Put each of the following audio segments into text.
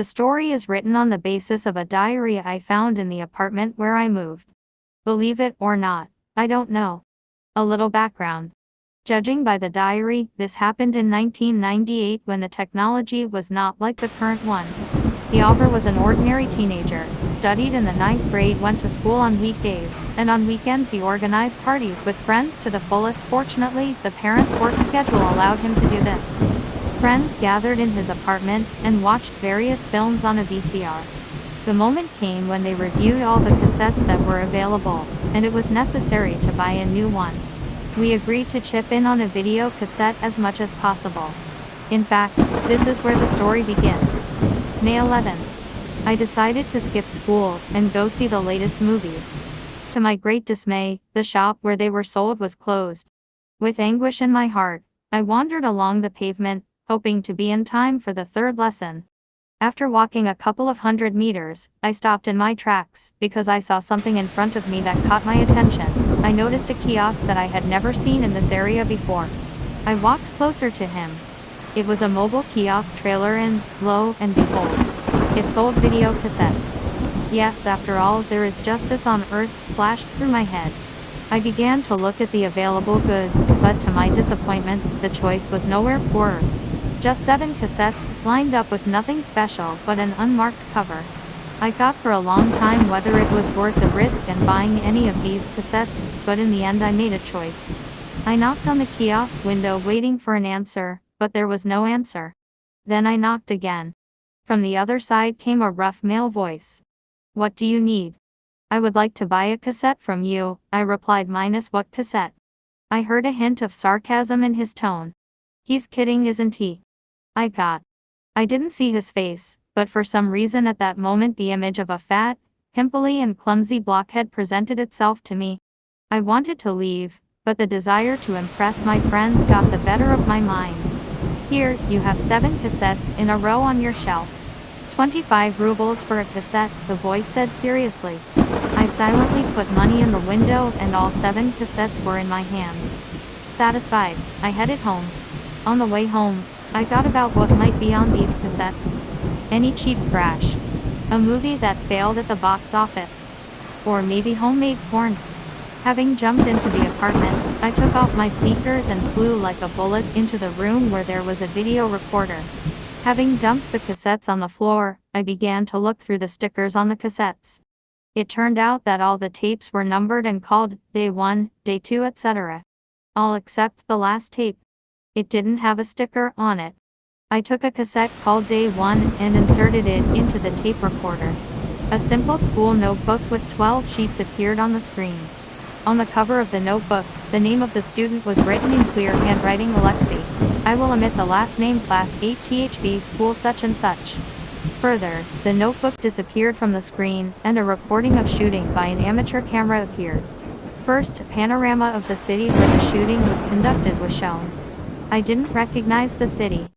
The story is written on the basis of a diary I found in the apartment where I moved. Believe it or not, I don't know. A little background. Judging by the diary, this happened in 1998 when the technology was not like the current one. The author was an ordinary teenager, studied in the 9th grade, went to school on weekdays, and on weekends he organized parties with friends to the fullest. Fortunately, the parents' work schedule allowed him to do this. Friends gathered in his apartment and watched various films on a VCR. The moment came when they reviewed all the cassettes that were available, and it was necessary to buy a new one. We agreed to chip in on a video cassette as much as possible. In fact, this is where the story begins. May 11. I decided to skip school and go see the latest movies. To my great dismay, the shop where they were sold was closed. With anguish in my heart, I wandered along the pavement, hoping to be in time for the third lesson. After walking a couple of 100 meters, I stopped in my tracks because I saw something in front of me that caught my attention. I noticed a kiosk that I had never seen in this area before. I walked closer to him. It was a mobile kiosk trailer and, lo and behold, it sold video cassettes. Yes, after all, there is justice on earth, flashed through my head. I began to look at the available goods, but to my disappointment, the choice was nowhere poorer. Just 7 cassettes, lined up with nothing special but an unmarked cover. I thought for a long time whether it was worth the risk in buying any of these cassettes, but in the end I made a choice. I knocked on the kiosk window waiting for an answer, but there was no answer. Then I knocked again. From the other side came a rough male voice. "What do you need?" "I would like to buy a cassette from you," I replied. "Minus what cassette?" I heard a hint of sarcasm in his tone. "He's kidding, isn't he?" I thought. I didn't see his face, but for some reason at that moment the image of a fat, pimply and clumsy blockhead presented itself to me. I wanted to leave, but the desire to impress my friends got the better of my mind. "Here, you have 7 cassettes in a row on your shelf. 25 rubles for a cassette," the voice said seriously. I silently put money in the window and all 7 cassettes were in my hands. Satisfied, I headed home. On the way home, I thought about what might be on these cassettes. Any cheap trash. A movie that failed at the box office. Or maybe homemade porn. Having jumped into the apartment, I took off my sneakers and flew like a bullet into the room where there was a video recorder. Having dumped the cassettes on the floor, I began to look through the stickers on the cassettes. It turned out that all the tapes were numbered and called Day 1, Day 2, etc. All except the last tape. It didn't have a sticker on it. I took a cassette called Day 1 and inserted it into the tape recorder. A simple school notebook with 12 sheets appeared on the screen. On the cover of the notebook, the name of the student was written in clear handwriting: Alexei. I will omit the last name, Class 8 THB, School such and such. Further, the notebook disappeared from the screen, and a recording of shooting by an amateur camera appeared. First, a panorama of the city where the shooting was conducted was shown. I didn't recognize the city.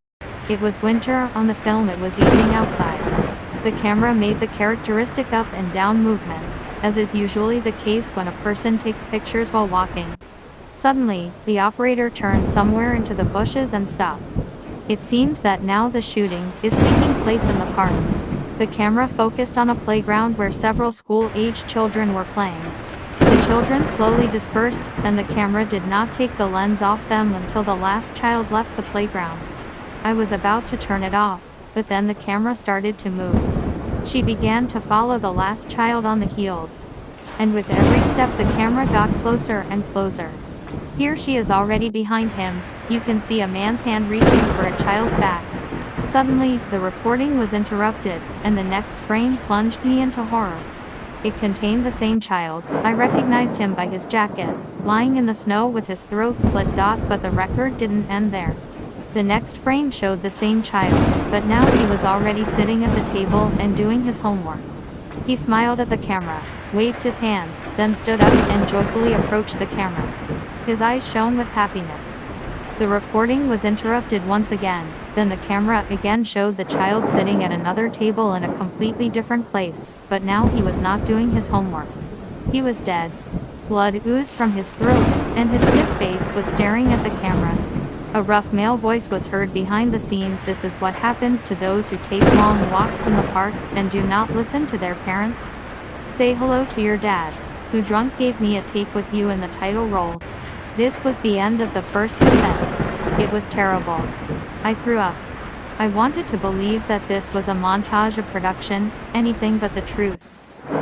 It was winter on the film, it was evening outside. The camera made the characteristic up and down movements, as is usually the case when a person takes pictures while walking. Suddenly, the operator turned somewhere into the bushes and stopped. It seemed that now the shooting is taking place in the park. The camera focused on a playground where several school-aged children were playing. The children slowly dispersed, and the camera did not take the lens off them until the last child left the playground. I was about to turn it off, but then the camera started to move. She began to follow the last child on the heels. And with every step the camera got closer and closer. Here she is already behind him. You can see a man's hand reaching for a child's back. Suddenly, the recording was interrupted, and the next frame plunged me into horror. It contained the same child. I recognized him by his jacket, lying in the snow with his throat slit. But the record didn't end there. The next frame showed the same child, but now he was already sitting at the table and doing his homework. He smiled at the camera, waved his hand, then stood up and joyfully approached the camera. His eyes shone with happiness. The recording was interrupted once again, then the camera again showed the child sitting at another table in a completely different place, but now he was not doing his homework. He was dead. Blood oozed from his throat, and his stiff face was staring at the camera. A rough male voice was heard behind the scenes. This is what happens to those who take long walks in the park and do not listen to their parents. Say hello to your dad, who drunk gave me a take with you in the title role. This was the end of the first cassette. It was terrible. I threw up. I wanted to believe that this was a montage of production, anything but the truth.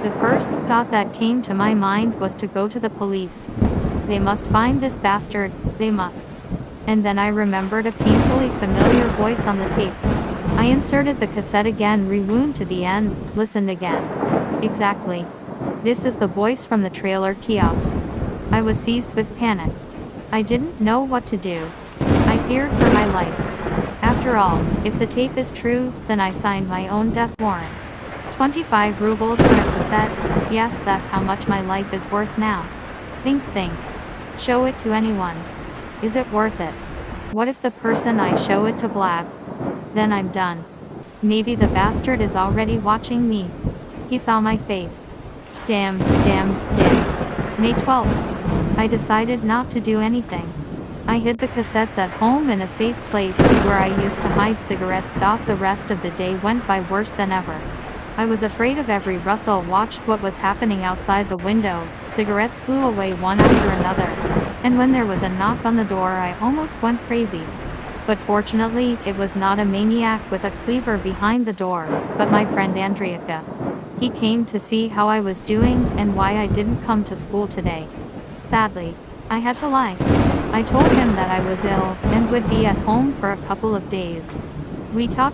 The first thought that came to my mind was to go to the police. They must find this bastard, they must. And then I remembered a painfully familiar voice on the tape. I inserted the cassette again, rewound to the end, listened again. Exactly. This is the voice from the trailer kiosk. I was seized with panic. I didn't know what to do. I feared for my life. After all, if the tape is true, then I signed my own death warrant. 25 rubles for a cassette, yes, that's how much my life is worth now. Think. Show it to anyone. Is it worth it? What if the person I show it to blab? Then I'm done. Maybe the bastard is already watching me. He saw my face. Damn. May 12th. I decided not to do anything. I hid the cassettes at home in a safe place where I used to hide cigarettes. The rest of the day went by worse than ever. I was afraid of every rustle, watched what was happening outside the window. Cigarettes flew away one after another. And when there was a knock on the door, I almost went crazy. But fortunately, it was not a maniac with a cleaver behind the door, but my friend Andriika. He came to see how I was doing and why I didn't come to school today. Sadly, I had to lie. I told him that I was ill and would be at home for a couple of days. We talked